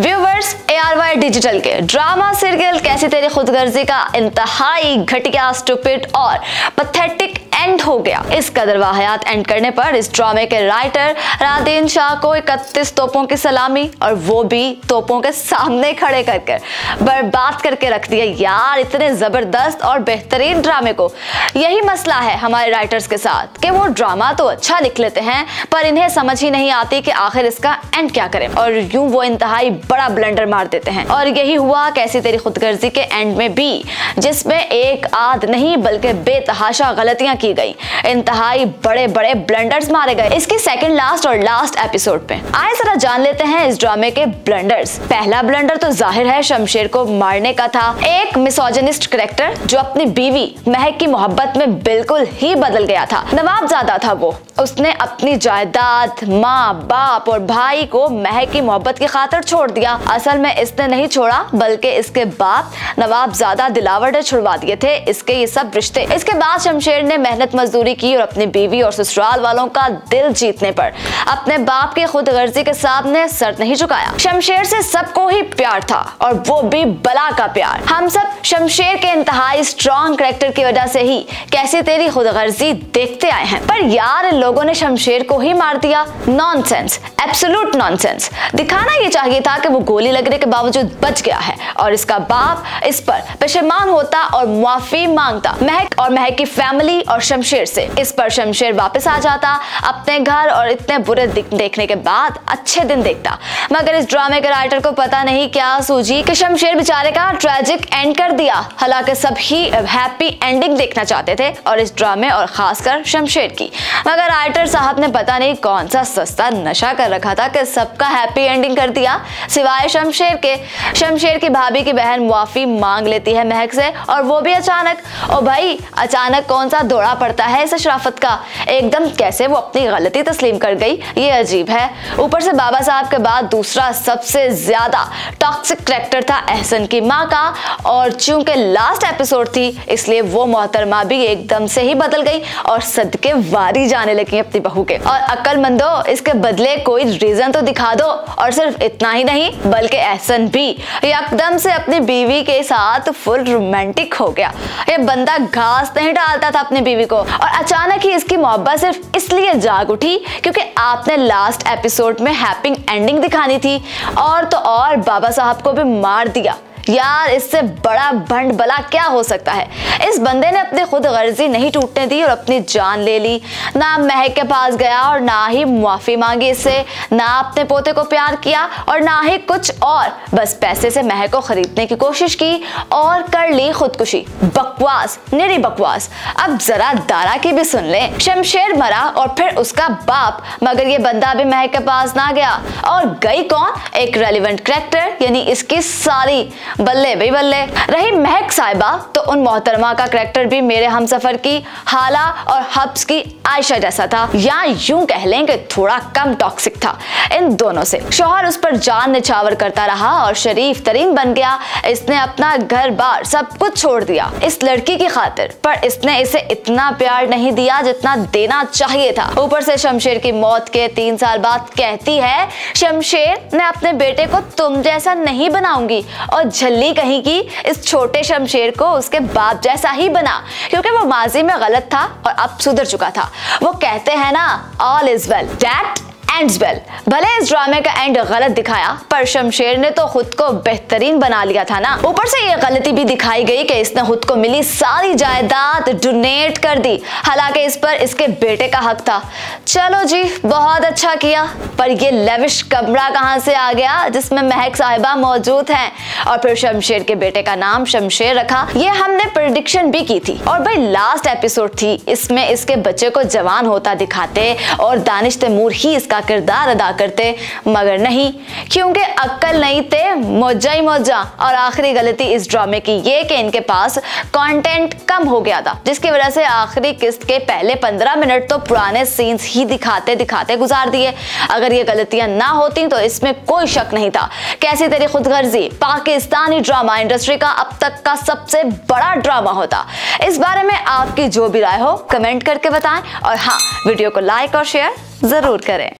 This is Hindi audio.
व्यूवर्स, ARY डिजिटल के ड्रामा सीरियल कैसी तेरी खुदगर्जी का इंतहाई घटिया, स्टूपिड और पैथेटिक एंड हो गया। इस कदर वाहियात एंड करने पर इस ड्रामे के राइटर रादीन शाह को 31 तोपों की सलामी, और वो भी तोपों के सामने खड़े करके बर्बाद करके रख दिया यार इतने जबरदस्त और बेहतरीन ड्रामे को। यही मसला है हमारे राइटर्स के साथ कि वो ड्रामा तो अच्छा लिख लेते हैं पर इन्हें समझ ही नहीं आती कि आखिर इसका एंड क्या करें, और यूं वो इंतहाई बड़ा ब्लंडर मार देते हैं। और यही हुआ कैसी तेरी खुदगर्जी के एंड में भी, जिसमें एक आध नहीं बल्कि बेतहाशा गलतियां की गई, इंतहाई बड़े बड़े ब्लंडर्स मारे गए इसकी सेकंड लास्ट और लास्ट एपिसोड पे। आइए जरा जान लेते हैं इस ड्रामे के ब्लंडर्स। पहला ब्लंडर तो जाहिर है शमशेर को मारने का था। एक मिसोजिनिस्ट कैरेक्टर जो अपनी बीवी महक की मोहब्बत में बिल्कुल ही बदल गया था। नवाबजादा था वो, उसने अपनी जायदाद, माँ बाप और भाई को महक की मोहब्बत की खातिर छोड़ दिया। असल में इसने नहीं छोड़ा बल्कि इसके बाप नवाबजादा दिलावर ने छुड़वा दिए थे इसके ये सब रिश्ते। इसके बाद शमशेर ने मेहनत मजदूरी की और अपनी बीवी और ससुराल वालों का दिल जीतने पर अपने बाप की खुदगर्जी के सामने सर नहीं झुकाया। शमशेर से सबको ही प्यार था और वो भी बला का प्यार। हम सब शमशेर के इंतहाई स्ट्रॉन्ग कैरेक्टर की वजह से ही कैसी तेरी खुदगर्जी देखते आए हैं। पर यार इन लोगों ने शमशेर को ही मार दिया। Nonsense, absolute nonsense. दिखाना ये चाहिए था कि वो गोली लगने के बावजूद बच गया है और इसका बाप इस पर पशेमान होता और माफी मांगता महक और महक की फैमिली और शमशेर से। इस पर शमशेर वापस आ जाता अपने घर और इतने बुरे देखने के बाद अच्छे दिन देखता। मगर इस ड्रामे के राइटर को पता नहीं क्या सूझी कि शमशेर बेचारे का ट्रेजिक एंड कर दिया। हालांकि सभी हैप्पी एंडिंग देखना चाहते थे और इस ड्रामे और खासकर शमशेर की, मगर राइटर साहब ने पता नहीं कौन सा सस्ता नशा कर रखा था कि सबका हैप्पी एंडिंग कर दिया सिवाय शमशेर के। शमशेर की भाभी की बहन मुआफी मांग लेती है महक से और वो भी अचानक। ओ भाई, अचानक कौन सा दौड़ा पड़ता है इस शराफत का, एकदम कैसे वो अपनी गलती तस्लीम कर गई, ये अजीब है। ऊपर से बाबा साहब के बाद दूसरा सबसे ज्यादा टॉक्सिक कैरेक्टर था एहसन की माँ का, और चूंकि लास्ट एपिसोड थी इसलिए वो मोहतरमा भी एकदम से ही बदल गई और सदके वारी जाने लगी अपनी बहू के। और अक्लमंदो, इसके बदले कोई रीजन तो दिखा दो। और सिर्फ इतना ही नहीं बल्कि एहसन भी एकदम से अपनी बीवी के साथ फुल रोमांटिक हो गया। ये बंदा घास नहीं डालता था अपनी बीवी को और अचानक ही इसकी मोहब्बत सिर्फ इसलिए जाग उठी क्योंकि आपने लास्ट एपिसोड में हैप्पी एंडिंग दिखानी थी, और तो और बाबा साहब को भी मार दिया। यार इससे बड़ा भंड बला क्या हो सकता है। इस बंदे ने अपनी खुद गर्जी नहीं टूटने दी और अपनी जान ले ली। ना महक के पास गया और ना ही माफी मांगी इससे, ना अपने पोते को प्यार किया और ना ही कुछ और, बस पैसे से महक को खरीदने की कोशिश की और कर ली खुदकुशी। बकवास, निरी बकवास। अब जरा दारा की भी सुन ले। शमशेर मरा और फिर उसका बाप, मगर ये बंदा भी महक के पास ना गया। और गई कौन? एक रेलिवेंट कैरेक्टर, यानी इसकी साली। बल्ले भाई बल्ले। रही महक साहिबा तो उन मोहतरमा का कैरेक्टर भी मेरे हमसफर की हाला और हब्स की आयशा जैसा था, या यूं कह लें कि थोड़ा कम टॉक्सिक था इन दोनों से। शौहर उस पर जान निछावर करता रहा और शरीफ तरीन बन गया। इसने अपना घर बार सब कुछ छोड़ दिया इस लड़की की खातिर, पर इसने इसे इतना प्यार नहीं दिया जितना देना चाहिए था। ऊपर से शमशेर की मौत के 3 साल बाद कहती है शमशेर ने अपने बेटे को तुम जैसा नहीं बनाऊंगी, और झल्ली कहीं की इस छोटे शमशेर को उसके बाप जैसा ही बना, क्योंकि वो माजी में गलत था और अब सुधर चुका था। वो कहते हैं ना, all is well that ends well. भले इस ड्रामे का एंड गलत दिखाया पर शमशेर ने तो खुद को बेहतरीन बना लिया था ना। ऊपर से ये गलती भी दिखाई गई कि इसने खुद को मिली सारी जायदाद डोनेट कर दी, हालांकि इस पर इसके बेटे का हक था। चलो जी, बहुत अच्छा किया, पर ये लेविश कमरा कहां से आ गया जिसमें महक साहिबा मौजूद हैं, और फिर शमशेर के बेटे का नाम शमशेर रखा। ये हमने प्रेडिक्शन भी की थी। और भाई लास्ट एपिसोड थी, इसमें इसके बच्चे को जवान होता दिखाते और दानिश तैमूर ही इसका किरदार अदा करते, मगर नहीं, क्योंकि अक्ल नहीं थे, मौजा ही मौजा। और आखिरी गलती इस ड्रामे की ये कि इनके पास कंटेंट कम हो गया था, जिसकी वजह से आखिरी किस्त के पहले 15 मिनट तो पुराने सीन्स ही दिखाते दिखाते गुजार दिए। अगर ये गलतियां ना होती तो इसमें कोई शक नहीं था कैसी तेरी खुदगर्जी पाकिस्तानी ड्रामा इंडस्ट्री का अब तक का सबसे बड़ा ड्रामा होता। इस बारे में आपकी जो भी राय हो कमेंट करके बताएं, और हाँ, वीडियो को लाइक और शेयर जरूर करें।